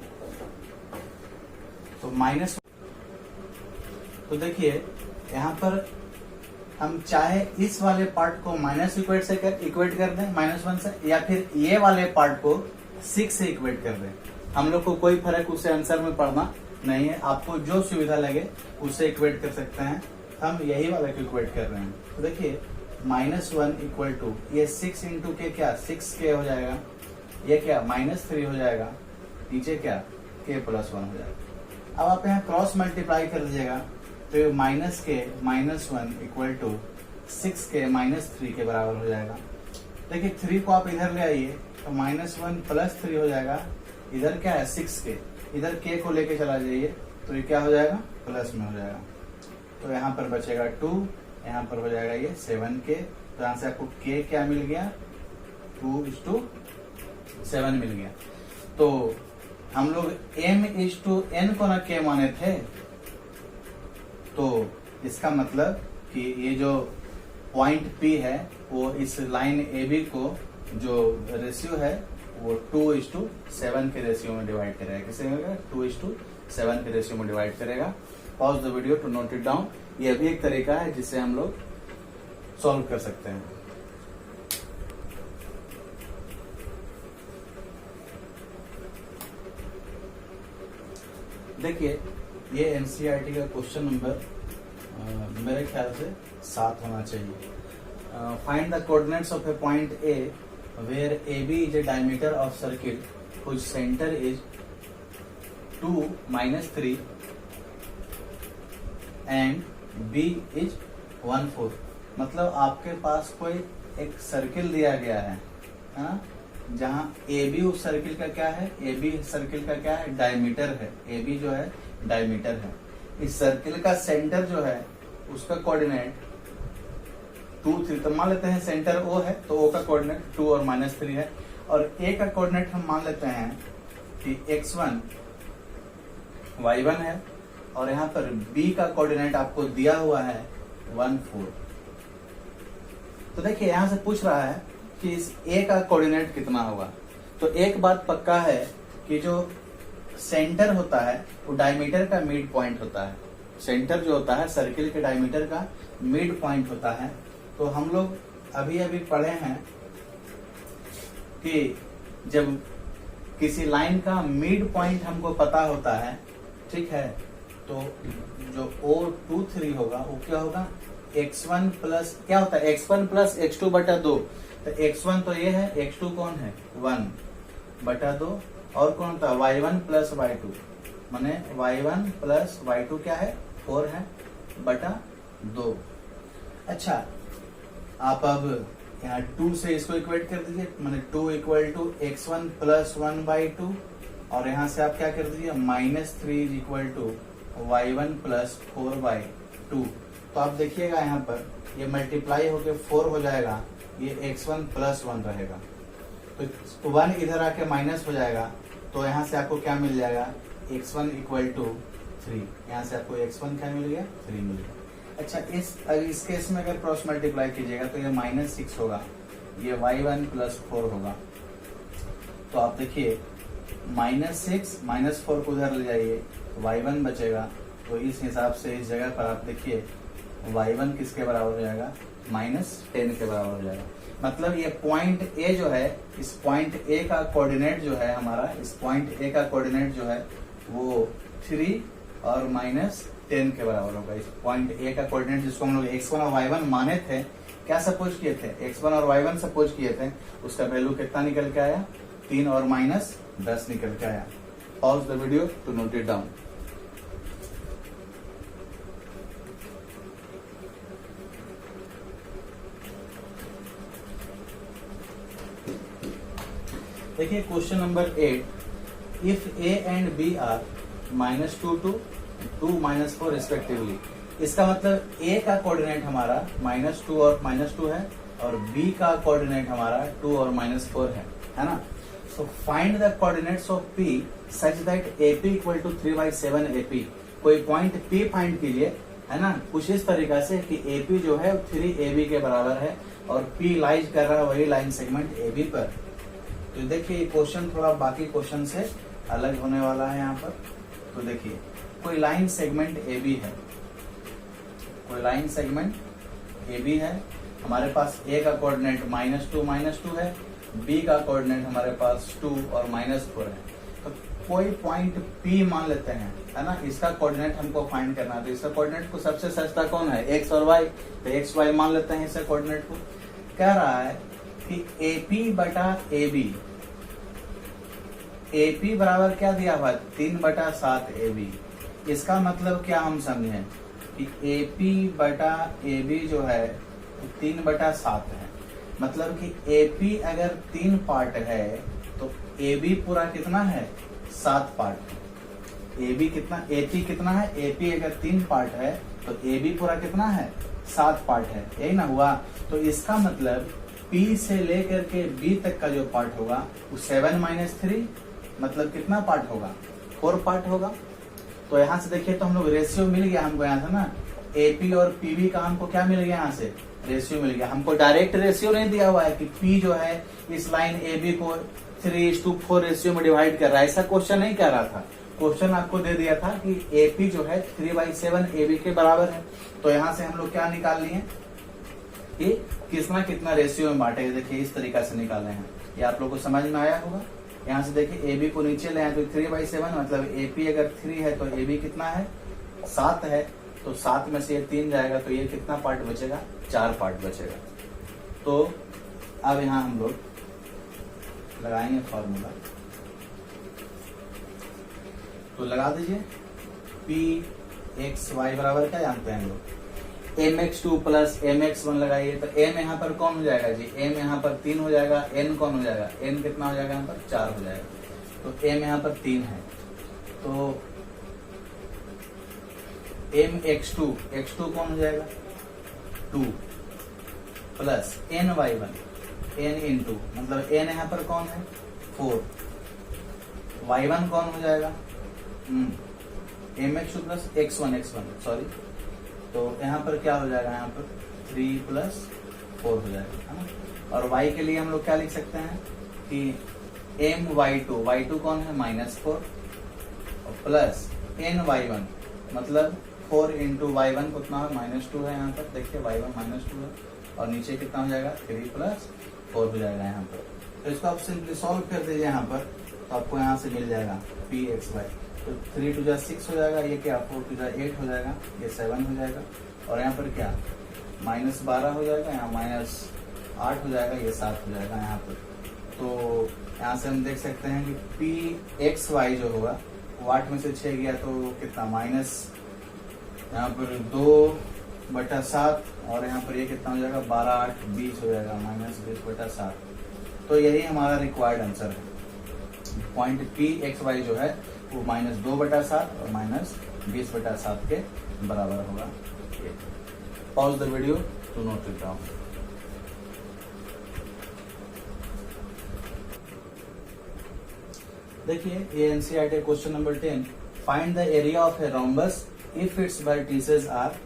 तो तो देखिए यहाँ पर हम चाहे इस वाले पार्ट को माइनस इक्वेट कर दें -1 से, या फिर ये वाले पार्ट को 6 से इक्वेट कर दें। हम लोग को कोई फर्क उससे आंसर में पड़ना नहीं है, आपको जो सुविधा लगे उससे इक्वेट कर सकते हैं। हम यही वाला को इक्वेट कर रहे हैं। तो देखिए -1 इक्वल टू ये 6 इंटू के क्या 6k हो जाएगा, ये क्या -3 हो जाएगा, नीचे क्या k + 1 हो जाएगा। अब आप यहाँ क्रॉस मल्टीप्लाई कर दीजिएगा तो ये -1 इक्वल टू 6k -3 के बराबर हो जाएगा। देखिए 3 को आप इधर ले आइए तो -1 + 3 हो जाएगा, इधर क्या है 6k, इधर k को लेके चला जाइए तो ये क्या हो जाएगा प्लस में हो जाएगा। तो यहाँ पर बचेगा 2, यहाँ पर हो जाएगा ये 7k। तो यहाँ से आपको k क्या मिल गया 2:7 मिल गया। तो हम लोग m/n को ना k माने थे, तो इसका मतलब कि ये जो पॉइंट P है वो इस लाइन AB को जो रेशियो है वो 2:7 के रेशियो में डिवाइड करेगा। किसे होगा 2:7 के रेशियो में डिवाइड करेगा। Pause the video to note it down. ये भी एक तरीका है जिससे हम लोग सॉल्व कर सकते हैं। देखिए ये एनसीईआरटी का क्वेश्चन नंबर मेरे ख्याल से 7 होना चाहिए। Find the coordinates of a point A where AB is a diameter of circle which centre is 2 - 3 and B is 1/4। मतलब आपके पास कोई एक सर्किल दिया गया है जहां AB उस सर्किल का क्या है, AB सर्किल का क्या है डायमीटर है, AB जो है डायमीटर है। इस सर्किल का सेंटर जो है उसका कोऑर्डिनेट 2, 3, तो मान लेते हैं सेंटर O है तो O का कोऑर्डिनेट 2 और -3 है, और A का कोऑर्डिनेट हम मान लेते हैं कि x1 y1 है, और यहाँ पर B का कोऑर्डिनेट आपको दिया हुआ है 1/4। तो देखिए यहाँ से पूछ रहा है कि इस A का कोऑर्डिनेट कितना होगा। तो एक बात पक्का है कि जो सेंटर होता है वो डायमीटर का मिड पॉइंट होता है। सेंटर जो होता है सर्किल के डायमीटर का मिड पॉइंट होता है। तो हम लोग अभी अभी पढ़े हैं कि जब किसी लाइन का मिड पॉइंट हमको पता होता है, ठीक है, तो जो O23 होगा वो क्या होगा x1 प्लस क्या होता है x1 प्लस x2/2। तो x1 तो ये है, x2 कौन है 1/2, और कौन होता है y1 प्लस y2, माने y1 प्लस y2 क्या है 4 है बटा 2। अच्छा आप अब यहाँ 2 से इसको इक्वेट कर दीजिए, माने 2 इक्वल टू x1 प्लस 1/2, और यहाँ से आप क्या कर दीजिए -3 is equal to y1 plus 4/2। तो आप देखिएगा यहाँ पर ये मल्टीप्लाई होके 4 हो जाएगा, ये x1 प्लस 1 रहेगा, तो 1 इधर आके माइनस हो जाएगा। तो यहाँ से आपको क्या मिल जाएगा x1 इक्वल टू 3, यहाँ से आपको x1 क्या मिल गया 3 मिल गया। अच्छा इस केस में अगर क्रॉस मल्टीप्लाई कीजिएगा तो ये -6 होगा, ये y1 प्लस 4 होगा। तो आप देखिए -6 -4 को उधर ले जाइए तो y1 बचेगा। तो इस हिसाब से इस जगह पर आप देखिए y1 किसके बराबर हो जाएगा -10 के बराबर हो जाएगा। मतलब ये पॉइंट A जो है, इस पॉइंट A का कोऑर्डिनेट जो है हमारा, इस पॉइंट A का कोऑर्डिनेट जो है वो 3 और -10 के बराबर होगा। इस पॉइंट A का कोऑर्डिनेट जिसको हम लोग x1 और y1 माने थे, क्या सपोज किए थे x1 और y1 सपोज किए थे, उसका वैल्यू कितना निकल के आया 3 और -10 निकल के आया। Pause the video to note it down. देखिए question number 8, if A and B are -2 to 2 -4 respectively. इसका मतलब A का कोऑर्डिनेट हमारा -2 और -2 है, और B का कोऑर्डिनेट हमारा 2 और -4 है ना। So find the coordinates of P such that AP equal to 3/7 AP। कोई पॉइंट P फाइंड कीजिए, है ना, कुछ इस तरीका से कि AP जो है 3AB के बराबर है, और P लाइज कर रहा है वही लाइन सेगमेंट AB पर। तो देखिए क्वेश्चन थोड़ा बाकी क्वेश्चन से अलग होने वाला है यहाँ पर। तो देखिए कोई लाइन सेगमेंट AB है, कोई लाइन सेगमेंट ए बी है, हमारे पास ए का कोऑर्डिनेट -2 है, बी का कोऑर्डिनेट हमारे पास 2 और -4 है। तो कोई पॉइंट पी मान लेते हैं, है ना, इसका कोऑर्डिनेट हमको फाइंड करना है। तो इसका कोऑर्डिनेट को सबसे सस्ता कौन है, एक्स और वाई, तो एक्स वाई मान लेते हैं इसका कोऑर्डिनेट को। कह रहा है कि AP बटा AB, AP बराबर क्या दिया हुआ है, 3/7 AB। इसका मतलब क्या हम समझें कि AP बटा AB जो है 3/7 है। मतलब कि AP अगर 3 पार्ट है तो AB पूरा कितना है, 7 पार्ट है। AB कितना, AP कितना है, AP अगर 3 पार्ट है तो AB पूरा कितना है, 7 पार्ट है, यही ना हुआ। तो इसका मतलब P से लेकर के B तक का जो पार्ट होगा वो 7 - 3 मतलब कितना पार्ट होगा, 4 पार्ट होगा। तो यहाँ से देखिए तो हम लोग रेशियो मिल गया हमको यहाँ से ना, AP और PB का हमको क्या मिल गया, यहाँ से रेशियो मिल गया। हमको डायरेक्ट रेशियो नहीं दिया हुआ है कि P जो है इस लाइन AB को 3:4 रेशियो में डिवाइड कर रहा है, ऐसा क्वेश्चन नहीं कह रहा था। क्वेश्चन आपको दे दिया था कि AP जो है 3/7 AB के बराबर है। तो यहाँ से हम लोग क्या निकाल लिए कि कितना कितना रेशियो में बांटे। देखिए इस तरीका से निकाले हैं, ये आप लोग को समझ में आया होगा। यहाँ से देखिए AB को नीचे ले आए तो 3/7 मतलब AP अगर 3 है तो AB कितना है, 7 है। तो 7 में से ये 3 जाएगा तो ये कितना पार्ट बचेगा, 4 पार्ट बचेगा। तो अब यहाँ हम लोग लगाएंगे फॉर्मूला, तो लगा दीजिए Pxy बराबर क्या जानते हैं हम लोग, mx2 प्लस mx1 लगाइए तो m यहाँ पर कौन हो जाएगा जी, m यहाँ पर 3 हो जाएगा, n कौन हो जाएगा, n कितना हो जाएगा यहाँ पर 4 हो जाएगा। तो m यहाँ पर 3 है तो mx2, x2 कौन हो जाएगा 2 प्लस ny1, n इंटू मतलब n यहाँ पर कौन है 4, y1 कौन हो जाएगा mx2 प्लस x1 सॉरी। तो यहाँ पर क्या हो जाएगा, यहाँ पर 3 + 4 हो जाएगा, है ना। और y के लिए हम लोग क्या लिख सकते हैं कि my2, y2 कौन है -4 प्लस ny1 मतलब 4 इंटू y1 कितना है -2 है, यहाँ पर देखिए y1 -2 है और नीचे कितना हो जाएगा 3 + 4 हो जाएगा यहाँ पर। तो इसको आप सिंपली सॉल्व कर दीजिए यहाँ पर, तो आपको यहाँ से मिल जाएगा Pxy। तो 3 × 2 = 6 हो जाएगा, ये क्या 4 × 2 = 8 हो जाएगा, ये 7 हो जाएगा। और यहाँ पर क्या -12 हो जाएगा, यहाँ -8 हो जाएगा, ये 7 हो जाएगा यहाँ पर। तो यहाँ से हम देख सकते हैं कि Pxy जो होगा वो 8 में से 6 गया तो कितना माइनस यहाँ पर 2/7 और यहाँ पर ये कितना हो जाएगा 12, 8, 20 हो जाएगा, -20/7। तो यही हमारा रिक्वायर्ड आंसर है। पॉइंट Pxy जो है वो -2/7 और -20/7 के बराबर होगा। Pause the video to note it down. देखिए ये NCERT question number 10, find the area of a rhombus if its vertices are,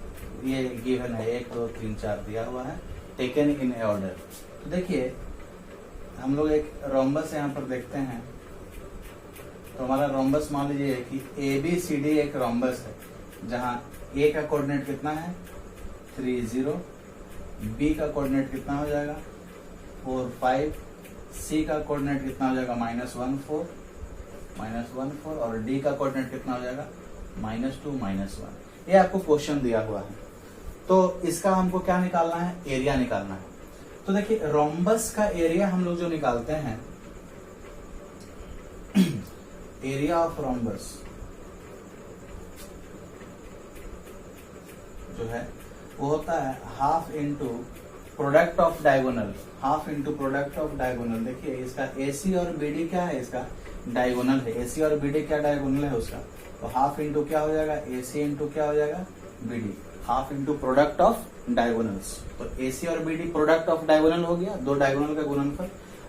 ये गिवन है 1 2 3 4 दिया हुआ है, टेकन इन ए ऑर्डर। तो देखिए हम लोग एक रोम्बस यहाँ पर देखते हैं। तो हमारा रोम्बस मान लीजिए कि ABCD एक रोम्बस है जहां A का कोऑर्डिनेट कितना है 3 0, B का कोऑर्डिनेट कितना हो जाएगा 4 5, C का कोऑर्डिनेट कितना हो जाएगा -1 4 और D का कोऑर्डिनेट कितना हो जाएगा -2 -1। ये आपको क्वेश्चन दिया हुआ है। तो इसका हमको क्या निकालना है, एरिया निकालना है। तो देखिए रोम्बस का एरिया हम लोग जो निकालते हैं, एरिया ऑफ रोम्बस जो है वो होता है half into product of diagonal, half into product of diagonal. देखिए इसका AC और BD क्या है, इसका डायगोनल है। AC और BD क्या डायगोनल है उसका, तो हाफ इंटू क्या हो जाएगा AC इंटू क्या हो जाएगा BD, half into product of diagonals. तो AC और BD प्रोडक्ट ऑफ डायगोनल हो गया, दो डायगोनल का गुणनफल,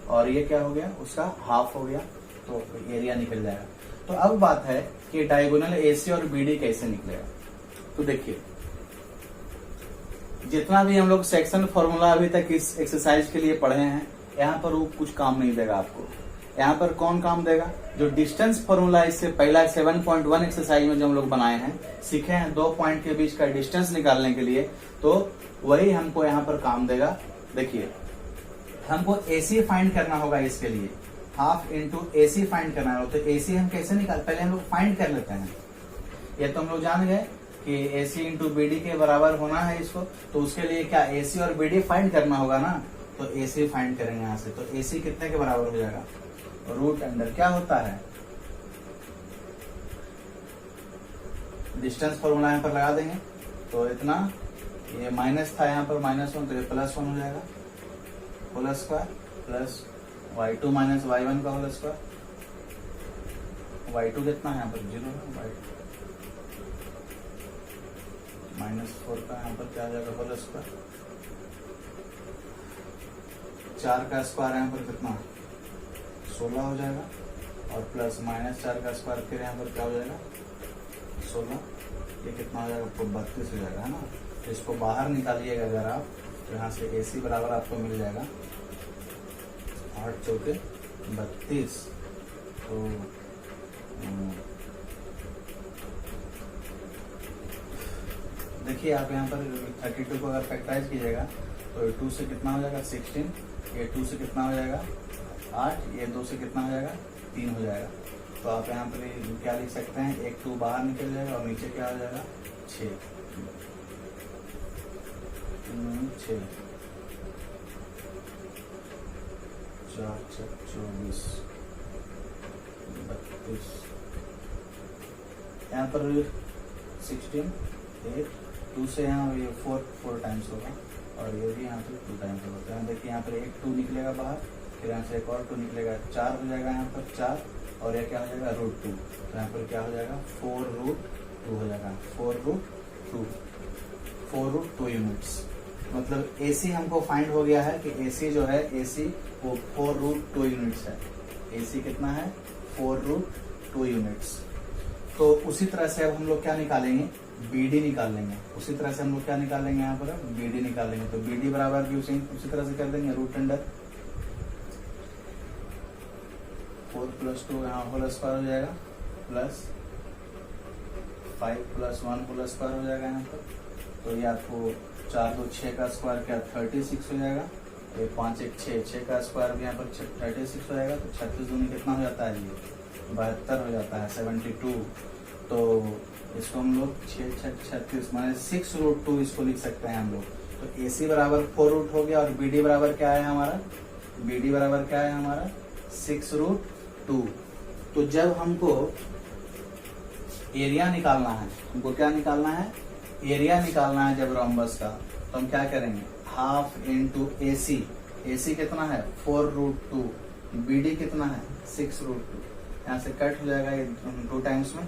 और ये क्या हो गया उसका हाफ हो गया, तो एरिया निकल जाएगा। तो अब बात है कि डायगोनल AC और BD कैसे निकलेगा। तो देखिए जितना भी हम लोग सेक्शन फॉर्मूला अभी तक इस एक्सरसाइज के लिए पढ़े हैं, यहाँ पर वो कुछ काम नहीं देगा आपको। यहाँ पर कौन काम देगा? जो डिस्टेंस फॉर्मूला इससे पहला 7.1 एक्सरसाइज में जो हम लोग बनाए हैं, सीखे हैं 2 पॉइंट के बीच का डिस्टेंस निकालने के लिए, तो वही हमको यहाँ पर काम देगा। देखिए हमको AC फाइंड करना होगा, इसके लिए हाफ इंटू AC फाइंड करना होगा। तो AC हम कैसे निकाल, पहले हम लोग फाइंड कर लेते हैं। ये तो हम लोग जान गए कि AC इंटू BD के बराबर होना है इसको, तो उसके लिए क्या AC और BD फाइंड करना होगा ना, तो AC फाइंड करेंगे यहाँ से। तो AC कितने के बराबर हो जाएगा? रूट अंडर क्या होता है, डिस्टेंस फॉर्मूला यहाँ पर लगा देंगे। तो इतना, ये माइनस था यहाँ पर -1, तो ये +1 हो जाएगा, whole square plus y2 minus y1 का होल स्क्वायर। y2 कितना है यहाँ पर 0 है, -4 का यहाँ पर क्या आ जाएगा होल स्क्वायर, 4 का स्क्वायर यहाँ पर कितना 16 हो जाएगा, और प्लस -4 का स्क्वायर फिर यहाँ पर क्या हो जाएगा 16, ये कितना हो जाएगा आपको 32 हो जाएगा, है ना। तो इसको बाहर निकालिएगा अगर आप, तो यहाँ से AC बराबर आपको मिल जाएगा 8 चौके 32। तो देखिए आप यहाँ पर 32 को अगर फैक्टराइज कीजिएगा तो 2 से कितना हो जाएगा 16, ये 2 से कितना हो जाएगा 8, ये 2 से कितना हो जाएगा 3 हो जाएगा। तो आप यहाँ पर क्या लिख सकते हैं, एक 2 बाहर निकल जाएगा और नीचे क्या हो जाएगा 6, 6 4 24 32, यहाँ पर 16 8 2 से यहाँ ये 4 टाइम्स होगा, और ये भी यहाँ पे 2 टाइम्स होगा। तो यहाँ देखिए यहाँ पर एक 2 निकलेगा बाहर, फिर यहाँ से एक और 2 निकलेगा, 4 हो जाएगा यहाँ पर 4, और ये क्या हो जाएगा √2। तो यहाँ पर क्या हो जाएगा 4√2 हो जाएगा, 4√2 यूनिट्स। मतलब AC हमको फाइंड हो गया है कि AC जो है AC वो 4√2 यूनिट्स है। AC कितना है 4√2 यूनिट्स। तो उसी तरह से अब हम लोग क्या निकालेंगे, BD निकाल लेंगे। उसी तरह से हम लोग क्या निकालेंगे, यहाँ पर BD निकालेंगे। तो BD बराबर भी उसी तरह से कर देंगे, रूट अंडर 4 + 2 यहाँ होल स्क्वायर हो जाएगा, प्लस 5 + 1 होल स्क्वायर हो जाएगा यहाँ पर। तो ये आपको 4 2 6 का स्क्वायर क्या 36 हो जाएगा, ये 5 1 6, 6 का स्क्वायर भी यहाँ पर 36 हो जाएगा। तो 36 दूनी कितना हो जाता है, ये 72 हो जाता है, 72। तो इसको हम लोग 6 6 36 माने 6√2 इसको लिख सकते हैं हम लोग। तो AC बराबर 4 हो गया, और BD बराबर क्या है हमारा, BD बराबर क्या है हमारा 6√2। तो जब हमको एरिया निकालना है, हमको क्या निकालना है, एरिया निकालना है जब रोम्बस का, तो हम क्या करेंगे, हाफ इंटू AC। AC कितना है 4√2, BD कितना है 6√2। यहाँ से कट हो जाएगा ये 2 टाइम्स में,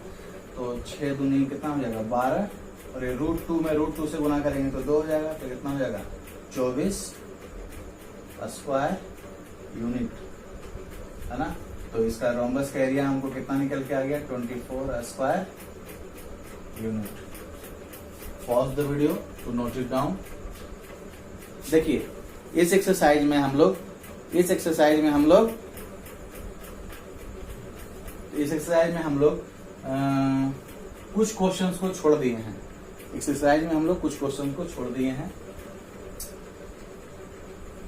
तो 6 दूनी कितना हो जाएगा 12, और ये √2 में √2 से गुना करेंगे तो 2 हो जाएगा। तो कितना हो जाएगा 24 स्क्वायर यूनिट, है ना। तो इसका रोम्बस का एरिया हमको कितना निकल के आ गया 24 square unit. Pause the video to note it down. देखिए इस एक्सरसाइज में हम लोग कुछ क्वेश्चंस को छोड़ दिए हैं। एक्सरसाइज में हम लोग कुछ क्वेश्चन को छोड़ दिए हैं।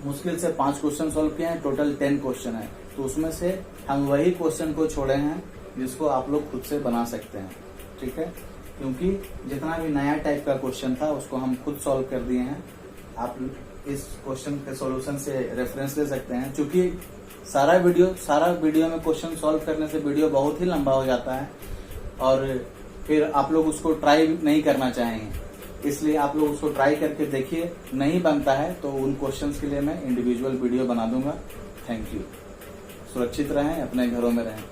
मुश्किल से 5 क्वेश्चन सॉल्व किए हैं, टोटल 10 क्वेश्चन है। तो उसमें से हम वही क्वेश्चन को छोड़े हैं जिसको आप लोग खुद से बना सकते हैं, ठीक है। क्योंकि जितना भी नया टाइप का क्वेश्चन था उसको हम खुद सॉल्व कर दिए हैं। आप इस क्वेश्चन के सॉल्यूशन से रेफरेंस ले सकते हैं। क्योंकि सारा वीडियो में क्वेश्चन सॉल्व करने से वीडियो बहुत ही लंबा हो जाता है, और फिर आप लोग उसको ट्राई नहीं करना चाहेंगे। इसलिए आप लोग उसको ट्राई करके देखिए, नहीं बनता है तो उन क्वेश्चंस के लिए मैं इंडिविजुअल वीडियो बना दूंगा। Thank you. सुरक्षित रहें, अपने घरों में रहें।